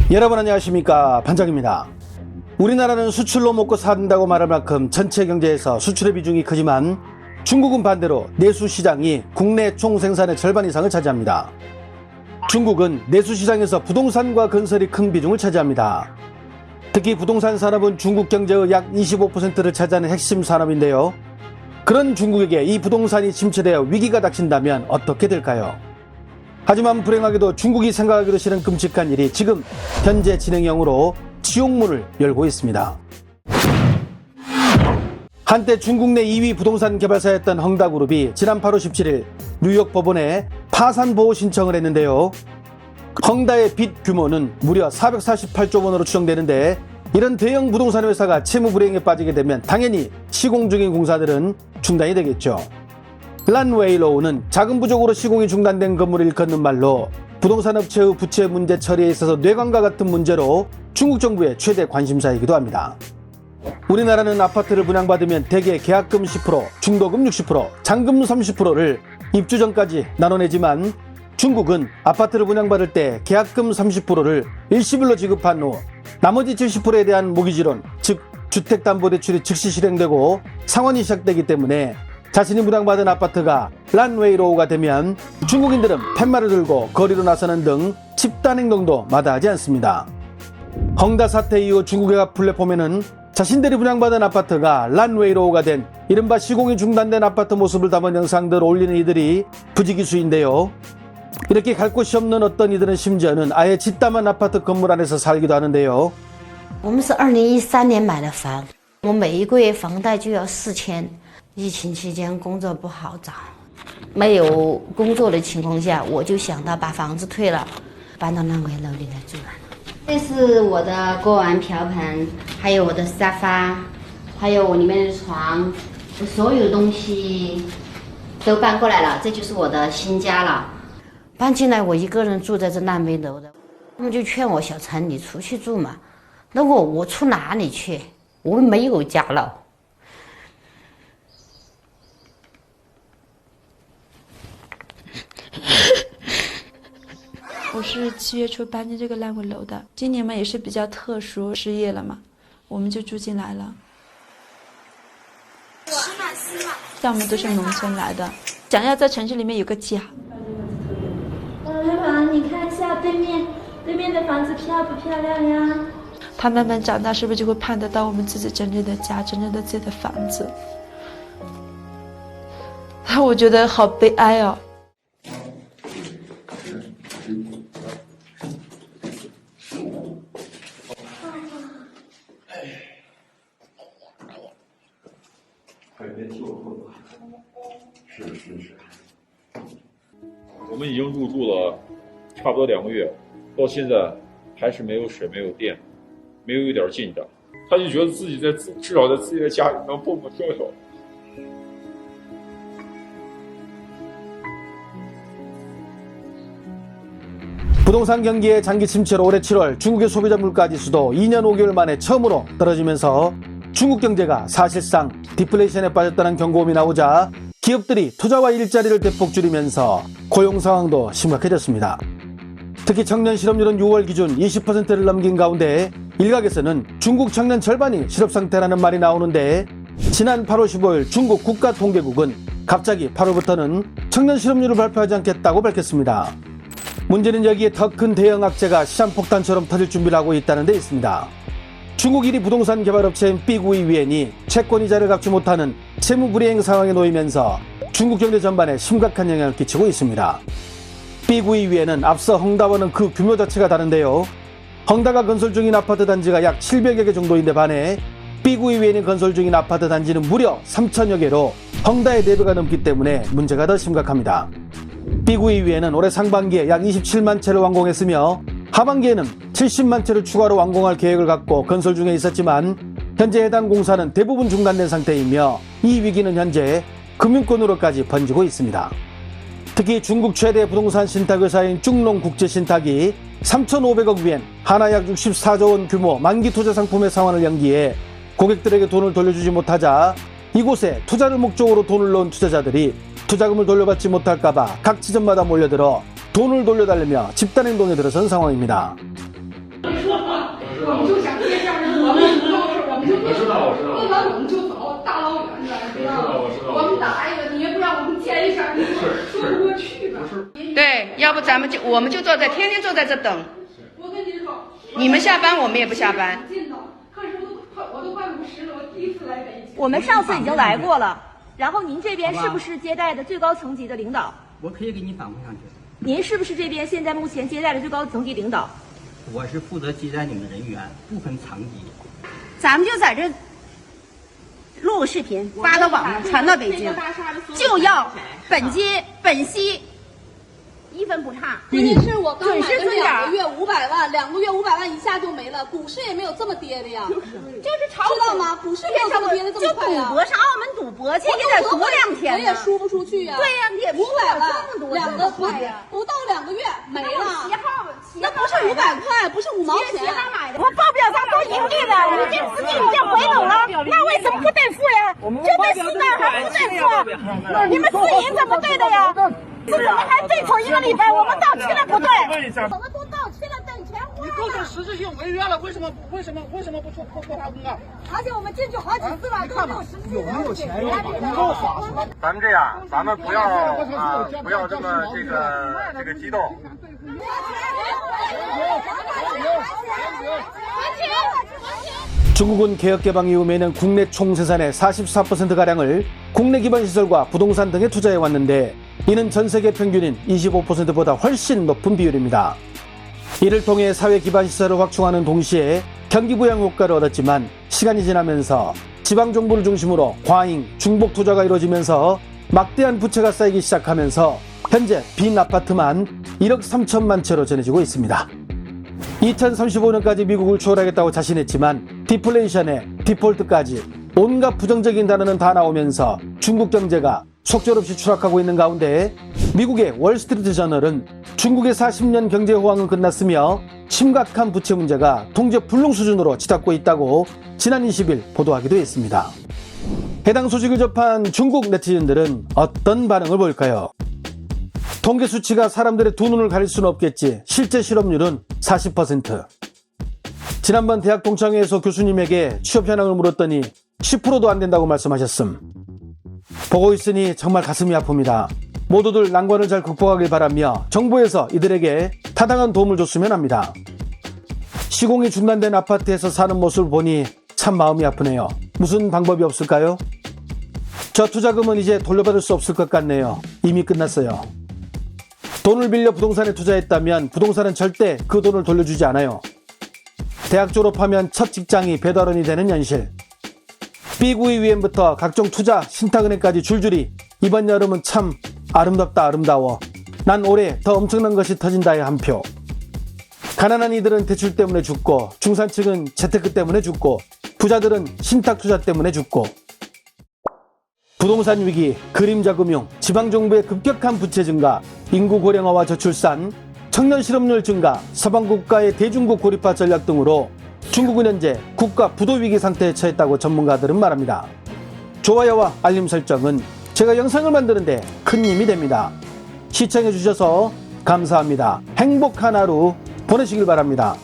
여러분 안녕하십니까, 반장입니다. 우리나라는 수출로 먹고 산다고 말할 만큼 전체 경제에서 수출의 비중이 크지만 중국은 반대로 내수 시장이 국내 총생산의 절반 이상을 차지합니다. 중국은 내수 시장에서 부동산과 건설이 큰 비중을 차지합니다. 특히 부동산 산업은 중국 경제의 약 25%를 차지하는 핵심 산업인데요. 그런 중국에게 이 부동산이 침체되어 위기가 닥친다면 어떻게 될까요? 하지만 불행하게도 중국이 생각하기도 싫은 끔찍한 일이 지금 현재 진행형으로 지옥문을 열고 있습니다. 한때 중국 내 2위 부동산 개발사였던 헝다그룹이 지난 8월 17일 뉴욕 법원에 파산 보호 신청을 했는데요. 헝다의 빚 규모는 무려 448조 원으로 추정되는데, 이런 대형 부동산 회사가 채무 불이행에 빠지게 되면 당연히 시공 중인 공사들은 중단이 되겠죠. 란웨이로우는 자금 부족으로 시공이 중단된 건물을 일컫는 말로 부동산 업체의 부채 문제 처리에 있어서 뇌관과 같은 문제로 중국 정부의 최대 관심사이기도 합니다. 우리나라는 아파트를 분양받으면 대개 계약금 10%, 중도금 60%, 잔금 30%를 입주 전까지 나눠내지만 중국은 아파트를 분양받을 때 계약금 30%를 일시불로 지급한 후 나머지 70%에 대한 모기지론, 즉 주택담보대출이 즉시 실행되고 상환이 시작되기 때문에 자신이 분양받은 아파트가 란웨이로우가 되면 중국인들은 팻말을 들고 거리로 나서는 등 집단 행동도 마다하지 않습니다. 헝다 사태 이후 중국의 각 플랫폼에는 자신들이 분양받은 아파트가 란웨이로우가 된 이른바 시공이 중단된 아파트 모습을 담은 영상들을 올리는 이들이 부지기수인데요. 이렇게 갈 곳이 없는 어떤 이들은 심지어는 아예 집담한 아파트 건물 안에서 살기도 하는데요. 我们是2013年买的房，我每一个月房贷就要4000。疫情期间工作不好找，没有工作的情况下，我就想到把房子退了，搬到那个楼里来住了。这是我的锅碗瓢盆，还有我的沙发，还有我里面的床，所有东西都搬过来了，这就是我的新家了。搬进来我一个人住在这烂尾楼的，他们就劝我小陈你出去住嘛，那我出哪里去？我没有家了。我是7月初搬进这个烂尾楼的，今年嘛也是比较特殊，失业了嘛，我们就住进来了。像我们都是农村来的，想要在城市里面有个家。来宝，你看一下对面的房子漂不漂亮呀？他慢慢长大，是不是就会盼得到我们自己真正的家，真正的自己的房子？我觉得好悲哀哦。我们已经入住了差不多2个月，到现在还是没有水、没有电，没有一点进展。他就觉得自己至少在自己的家里能蹦蹦跳跳。 부동산 경기의 장기 침체로 올해 7월 중국의 소비자 물가지수도 2년 5개월 만에 처음으로 떨어지면서 중국 경제가 사실상 디플레이션에 빠졌다는 경고음이 나오자 기업들이 투자와 일자리를 대폭 줄이면서 고용 상황도 심각해졌습니다. 특히 청년 실업률은 6월 기준 20%를 넘긴 가운데 일각에서는 중국 청년 절반이 실업 상태라는 말이 나오는데, 지난 8월 15일 중국 국가통계국은 갑자기 8월부터는 청년 실업률을 발표하지 않겠다고 밝혔습니다. 문제는 여기에 더 큰 대형 악재가 시장폭탄처럼 터질 준비를 하고 있다는 데 있습니다. 중국 1위 부동산 개발업체인 삐구이위엔이 채권이자를 갚지 못하는 채무불이행 상황에 놓이면서 중국 경제 전반에 심각한 영향을 끼치고 있습니다. 삐구이위엔은 앞서 헝다와는 그 규모 자체가 다른데요. 헝다가 건설 중인 아파트 단지가 약 700여 개 정도인데 반해 삐구이위엔이 건설 중인 아파트 단지는 무려 3천여 개로 헝다의 4배가 넘기 때문에 문제가 더 심각합니다. 삐구이위엔은 올해 상반기에 약 27만 채를 완공했으며 하반기에는 70만 채를 추가로 완공할 계획을 갖고 건설 중에 있었지만 현재 해당 공사는 대부분 중단된 상태이며 이 위기는 현재 금융권으로까지 번지고 있습니다. 특히 중국 최대 부동산 신탁회사인 중농국제신탁이 3,500억 위엔, 하나 약 64조 원 규모 만기 투자 상품의 상환을 연기해 고객들에게 돈을 돌려주지 못하자 이곳에 투자를 목적으로 돈을 넣은 투자자들이 투자금을 돌려받지 못할까봐 각 지점마다 몰려들어 돈을 돌려달라며 집단행동에 들어선 상황입니다. 我们就想接上人，我们都是我们就我知道不能我们就走大老远的，知道吗？我们打一个，你也不让我们见一下，你说不过去吧？对，要不我们就坐在天天坐在这等。我跟您说，你们下班，我们也不下班。可是我都快50了，我第一次来北京。我们上次已经来过了，然后您这边是不是接待的最高层级的领导？我可以给你反馈上去。您是不是这边现在目前接待的最高层级领导？我是负责接待你们的人员，不分层级。咱们就在这录个视频，发到网上，传到北京，就要本街本息，1分不差。关键是我刚买的2个月500万，2个月500万一下就没了，股市也没有这么跌的呀。就是炒知道吗？股市没有这么跌的这么快呀。就赌博上澳门赌博去，也得赌2天我也输不出去呀。对呀，你也500万，这么快呀，不到2个月没了。旗号，那不是500块，不是5毛钱。我报表上都盈利了，你这资金已经回笼了，那为什么不兑付呀？就对4单还不兑付？你们自营怎么对的呀？是怎么还对头1个礼拜？我们到期了不对？我们都到期了，等钱花你构成实质性违约了，为什么不拖发公告？而且我们进去好几次了，都没有实质性。有没有钱？你给我耍什么？咱们这样，咱们不要这么这个激动。중국은 개혁개방 이후 매년 국내 총생산의 44%가량을 국내 기반 시설과 부동산 등에 투자해왔는데 이는 전 세계 평균인 25%보다 훨씬 높은 비율입니다. 이를 통해 사회 기반 시설을 확충하는 동시에 경기 부양 효과를 얻었지만 시간이 지나면서 지방정부를 중심으로 과잉, 중복 투자가 이루어지면서 막대한 부채가 쌓이기 시작하면서 현재 빈 아파트만 1억 3천만 채로 전해지고 있습니다. 2035년까지 미국을 추월하겠다고 자신했지만 디플레이션에 디폴트까지 온갖 부정적인 단어는 다 나오면서 중국 경제가 속절없이 추락하고 있는 가운데 미국의 월스트리트 저널은 중국의 40년 경제 호황은 끝났으며 심각한 부채 문제가 통제 불능 수준으로 치닫고 있다고 지난 20일 보도하기도 했습니다. 해당 소식을 접한 중국 네티즌들은 어떤 반응을 보일까요? 통계 수치가 사람들의 두 눈을 가릴 수는 없겠지 실제 실업률은 40%. 지난번 대학 동창회에서 교수님에게 취업 현황을 물었더니 10%도 안 된다고 말씀하셨음. 보고 있으니 정말 가슴이 아픕니다. 모두들 난관을 잘 극복하길 바라며 정부에서 이들에게 타당한 도움을 줬으면 합니다. 시공이 중단된 아파트에서 사는 모습을 보니 참 마음이 아프네요. 무슨 방법이 없을까요? 저 투자금은 이제 돌려받을 수 없을 것 같네요. 이미 끝났어요. 돈을 빌려 부동산에 투자했다면 부동산은 절대 그 돈을 돌려주지 않아요. 대학 졸업하면 첫 직장이 배달원이 되는 현실. B92위엔부터 각종 투자, 신탁은행까지 줄줄이 이번 여름은 참 아름답다 아름다워. 난 올해 더 엄청난 것이 터진다의 한 표. 가난한 이들은 대출 때문에 죽고 중산층은 재테크 때문에 죽고 부자들은 신탁 투자 때문에 죽고 부동산 위기, 그림자 금융, 지방정부의 급격한 부채 증가, 인구 고령화와 저출산, 청년 실업률 증가, 서방 국가의 대중국 고립화 전략 등으로 중국은 현재 국가 부도 위기 상태에 처했다고 전문가들은 말합니다. 좋아요와 알림 설정은 제가 영상을 만드는데 큰 힘이 됩니다. 시청해주셔서 감사합니다. 행복한 하루 보내시길 바랍니다.